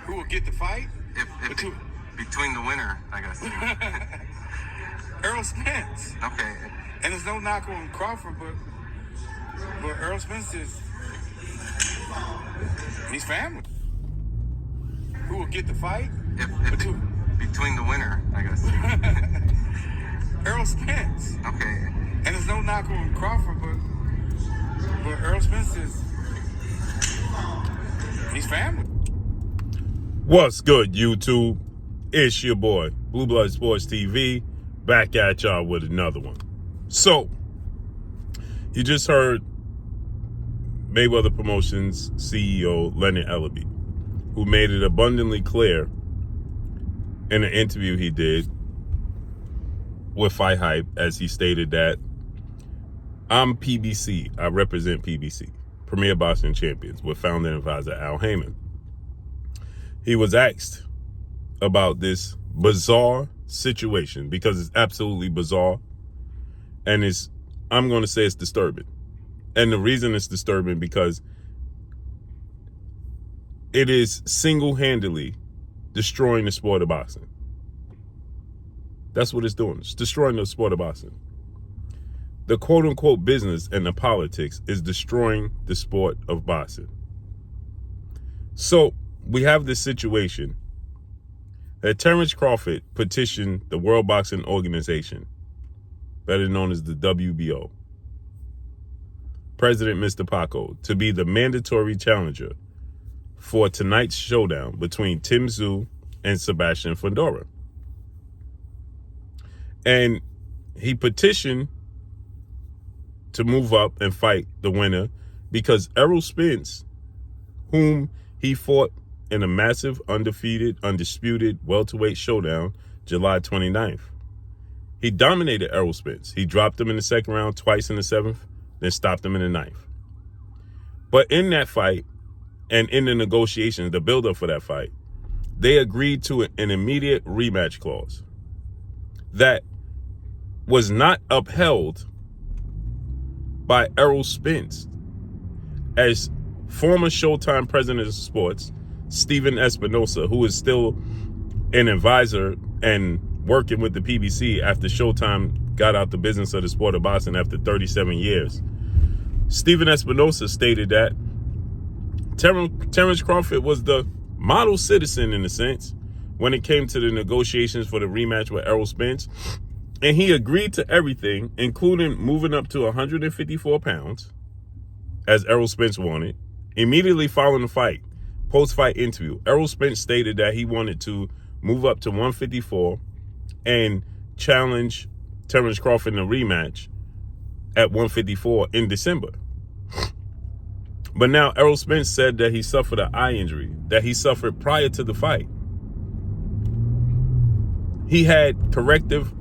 Who will get the fight? Between the winner, I guess. Errol Spence. Okay. And there's no knock on Crawford, but Errol Spence he's family. Who will get the fight? Between the winner, I guess. Errol Spence. Okay. And there's no knock on Crawford, but Errol Spence he's family. What's good, YouTube? It's your boy, Blue Blood Sports TV, back at y'all with another one. So, you just heard Mayweather Promotions CEO Leonard Ellaby, who made it abundantly clear in an interview he did with Fight Hype, as he stated that I'm PBC. I represent PBC, Premier Boxing Champions, with founder and advisor Al Haymon. He was asked about this bizarre situation, because it's absolutely bizarre, and I'm going to say it's disturbing. And the reason it's disturbing because it is single-handedly destroying the sport of boxing. That's what it's doing. It's destroying the sport of boxing. The quote-unquote business and the politics is destroying the sport of boxing. So we have this situation that Terrence Crawford petitioned the World Boxing Organization, better known as the WBO, President Mr. Paco, to be the mandatory challenger for tonight's showdown between Tszyu and Sebastian Fundora. And he petitioned to move up and fight the winner because Errol Spence, whom he fought in a massive, undisputed welterweight showdown July 29th. He dominated Errol Spence. He dropped him in the second round, twice in the seventh, then stopped him in the ninth. But in that fight, and in the negotiations, the build-up for that fight, they agreed to an immediate rematch clause that was not upheld by Errol Spence. As former Showtime president of sports, Stephen Espinosa, who is still an advisor and working with the PBC after Showtime got out the business of the sport of boxing after 37 years. Stephen Espinosa stated that Terrence Crawford was the model citizen, in a sense, when it came to the negotiations for the rematch with Errol Spence. And he agreed to everything, including moving up to 154 pounds, as Errol Spence wanted. Immediately following the fight, post-fight interview, Errol Spence stated that he wanted to move up to 154 and challenge Terrence Crawford in a rematch at 154 in December. But now Errol Spence said that he suffered an eye injury that he suffered prior to the fight. He had corrective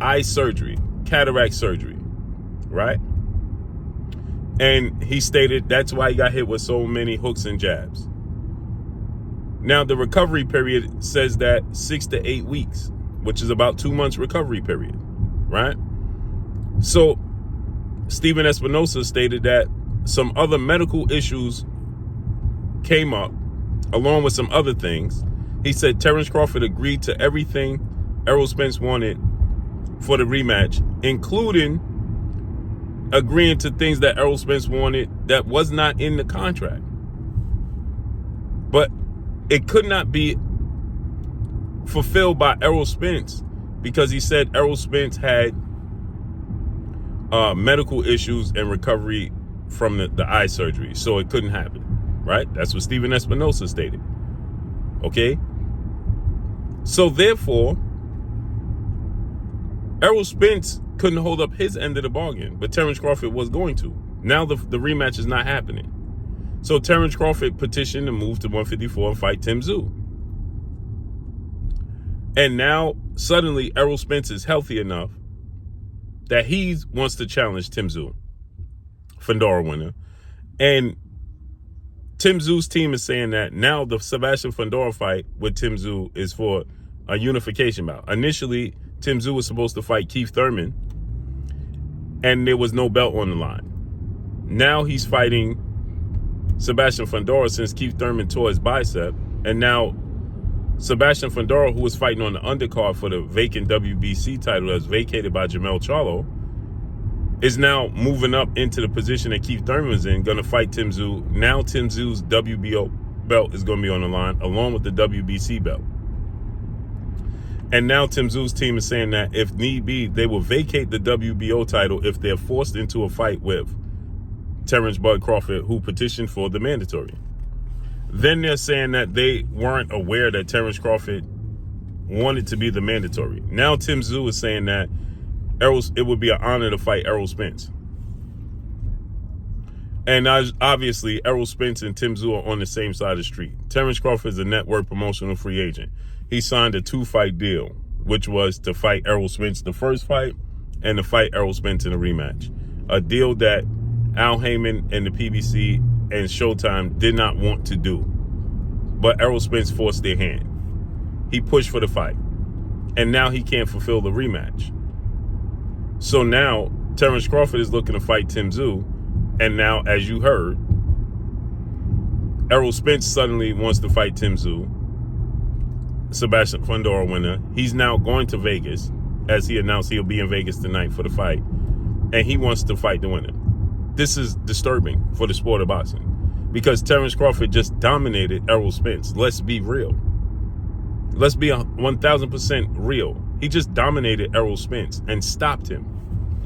eye surgery, cataract surgery, right? And he stated that's why he got hit with so many hooks and jabs. Now, the recovery period says that 6 to 8 weeks, which is about 2 months recovery period, right? So Stephen Espinosa stated that some other medical issues came up, along with some other things. He said Terrence Crawford agreed to everything Errol Spence wanted for the rematch, including agreeing to things that Errol Spence wanted that was not in the contract. But it could not be fulfilled by Errol Spence because he said Errol Spence had medical issues and recovery from the eye surgery, so it couldn't happen, right? That's what Stephen Espinosa stated. Okay? So therefore, Errol Spence couldn't hold up his end of the bargain, but Terrence Crawford was going to. Now the rematch is not happening. So Terrence Crawford petitioned to move to 154 and fight Tszyu. And now suddenly Errol Spence is healthy enough that he wants to challenge Tszyu, Fundora winner. And Tszyu's team is saying that now the Sebastian Fundora fight with Tszyu is for a unification bout. Initially, Tszyu was supposed to fight Keith Thurman, and there was no belt on the line. Now he's fighting Sebastian Fundora since Keith Thurman tore his bicep, And now Sebastian Fundora, who was fighting on the undercard for the vacant WBC title that's vacated by Jamel Charlo, is now moving up into the position that Keith Thurman was in, going to fight Tim Tszyu. Now Tim Tszyu's WBO belt is going to be on the line, along with the WBC belt. And now Tim Tszyu's team is saying that if need be, they will vacate the WBO title if they're forced into a fight with Terrence Bud Crawford, who petitioned for the mandatory. Then they're saying that they weren't aware that Terrence Crawford wanted to be the mandatory. Now Tim Tszyu is saying that it would be an honor to fight Errol Spence. And obviously, Errol Spence and Tim Tszyu are on the same side of the street. Terrence Crawford is a network promotional free agent. He signed a 2-fight deal, which was to fight Errol Spence the first fight and to fight Errol Spence in a rematch. A deal that Al Haymon and the PBC and Showtime did not want to do. But Errol Spence forced their hand. He pushed for the fight. And now he can't fulfill the rematch. So now Terrence Crawford is looking to fight Tim Tszyu. And now, as you heard, Errol Spence suddenly wants to fight Tim Tszyu. Sebastian Fundora winner. He's now going to Vegas, as he announced he'll be in Vegas tonight for the fight. And he wants to fight the winner. This is disturbing for the sport of boxing. Because Terrence Crawford just dominated Errol Spence. Let's be real. Let's be 1,000% real. He just dominated Errol Spence and stopped him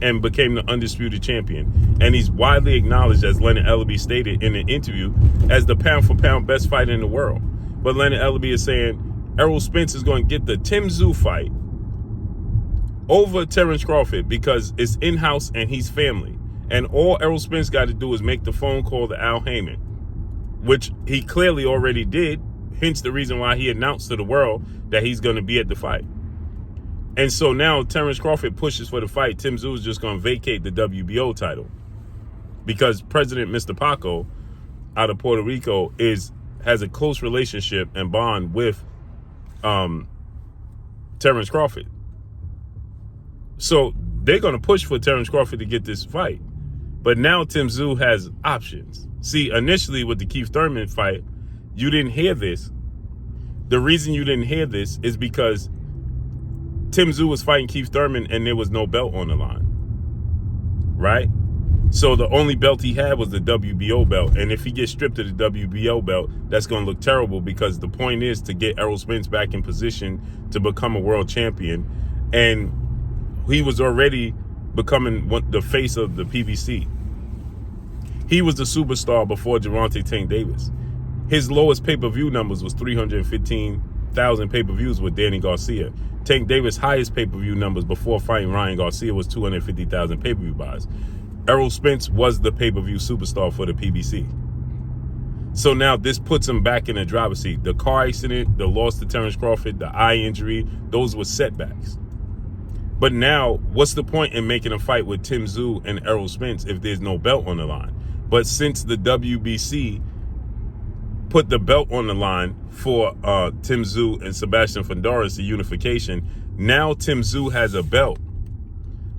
and became the undisputed champion. And he's widely acknowledged, as Leonard Ellaby stated in an interview, as the pound-for-pound best fighter in the world. But Leonard Ellaby is saying Errol Spence is going to get the Tim Tszyu fight over Terrence Crawford because it's in-house and he's family. And all Errol Spence got to do is make the phone call to Al Haymon, which he clearly already did, hence the reason why he announced to the world that he's going to be at the fight. And so now Terrence Crawford pushes for the fight. Tim Tszyu is just going to vacate the WBO title because President Mr. Paco out of Puerto Rico has a close relationship and bond with Terrence Crawford. So they're going to push for Terrence Crawford to get this fight. But now Tim Tszyu has options. See, initially with the Keith Thurman fight, you didn't hear this. The reason you didn't hear this is because Tim Tszyu was fighting Keith Thurman and there was no belt on the line, right? So the only belt he had was the WBO belt. And if he gets stripped of the WBO belt, that's going to look terrible because the point is to get Errol Spence back in position to become a world champion. And he was already becoming the face of the PBC. He was the superstar before Gervonta Tank Davis. His lowest pay-per-view numbers was 315,000 pay-per-views with Danny Garcia. Tank Davis' highest pay-per-view numbers before fighting Ryan Garcia was 250,000 pay-per-view buys. Errol Spence was the pay-per-view superstar for the PBC. So now this puts him back in the driver's seat. The car accident, the loss to Terrence Crawford, the eye injury, those were setbacks. But now, what's the point in making a fight with Tim Tszyu and Errol Spence if there's no belt on the line? But since the WBC put the belt on the line for Tim Tszyu and Sebastian Fundora as the unification, now Tim Tszyu has a belt,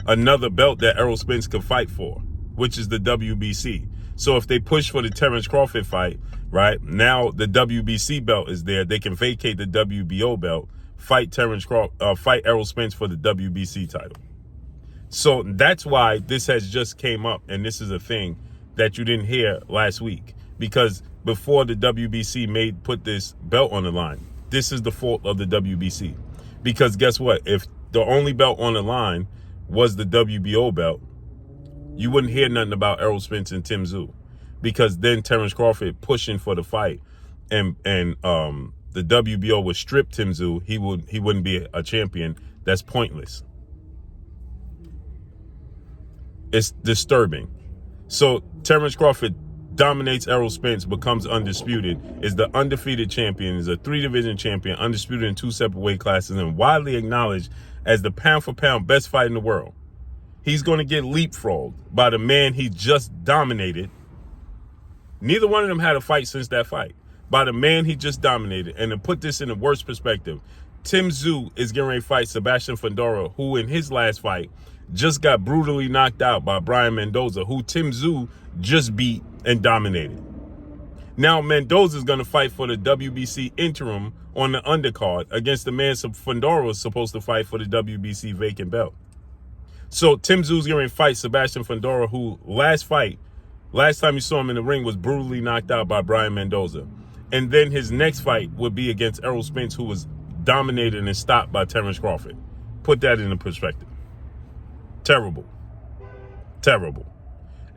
another belt that Errol Spence could fight for, which is the WBC. So if they push for the Terrence Crawford fight, right, now the WBC belt is there. They can vacate the WBO belt, fight Errol Spence for the WBC title. So that's why this has just came up, and this is a thing that you didn't hear last week, because before the WBC put this belt on the line, this is the fault of the WBC. Because guess what? If the only belt on the line was the WBO belt, you wouldn't hear nothing about Errol Spence and Tim Tszyu, because then Terrence Crawford pushing for the fight, and the WBO would strip Tim Tszyu. He wouldn't be a champion. That's pointless. It's disturbing. So Terrence Crawford dominates Errol Spence, becomes undisputed, is the undefeated champion, is a 3-division champion, undisputed in 2 separate weight classes, and widely acknowledged as the pound-for-pound best fighter in the world. He's going to get leapfrogged by the man he just dominated. Neither one of them had a fight since that fight. By the man he just dominated. And to put this in the worst perspective, Tim Tszyu is getting ready to fight Sebastian Fundora, who in his last fight just got brutally knocked out by Brian Mendoza, who Tim Tszyu just beat and dominated. Now Mendoza's going to fight for the WBC interim on the undercard against the man Fundora was supposed to fight for the WBC vacant belt. So Tszyu's going to fight Sebastian Fundora, who last time you saw him in the ring was brutally knocked out by Brian Mendoza. And then his next fight would be against Errol Spence, who was dominated and stopped by Terrence Crawford. Put that into perspective. Terrible. Terrible.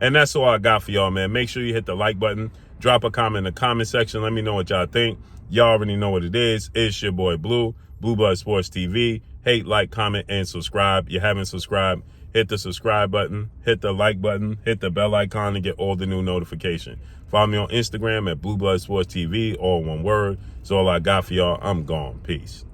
And that's all I got for y'all, man. Make sure you hit the like button. Drop a comment in the comment section. Let me know what y'all think. Y'all already know what it is. It's your boy Blue, Blue Blood Sports TV. Hate, like, comment, and subscribe. You haven't subscribed, hit the subscribe button, hit the like button, hit the bell icon to get all the new notifications. Follow me on Instagram at Blue Blood Sports TV, all one word. That's all I got for y'all. I'm gone. Peace.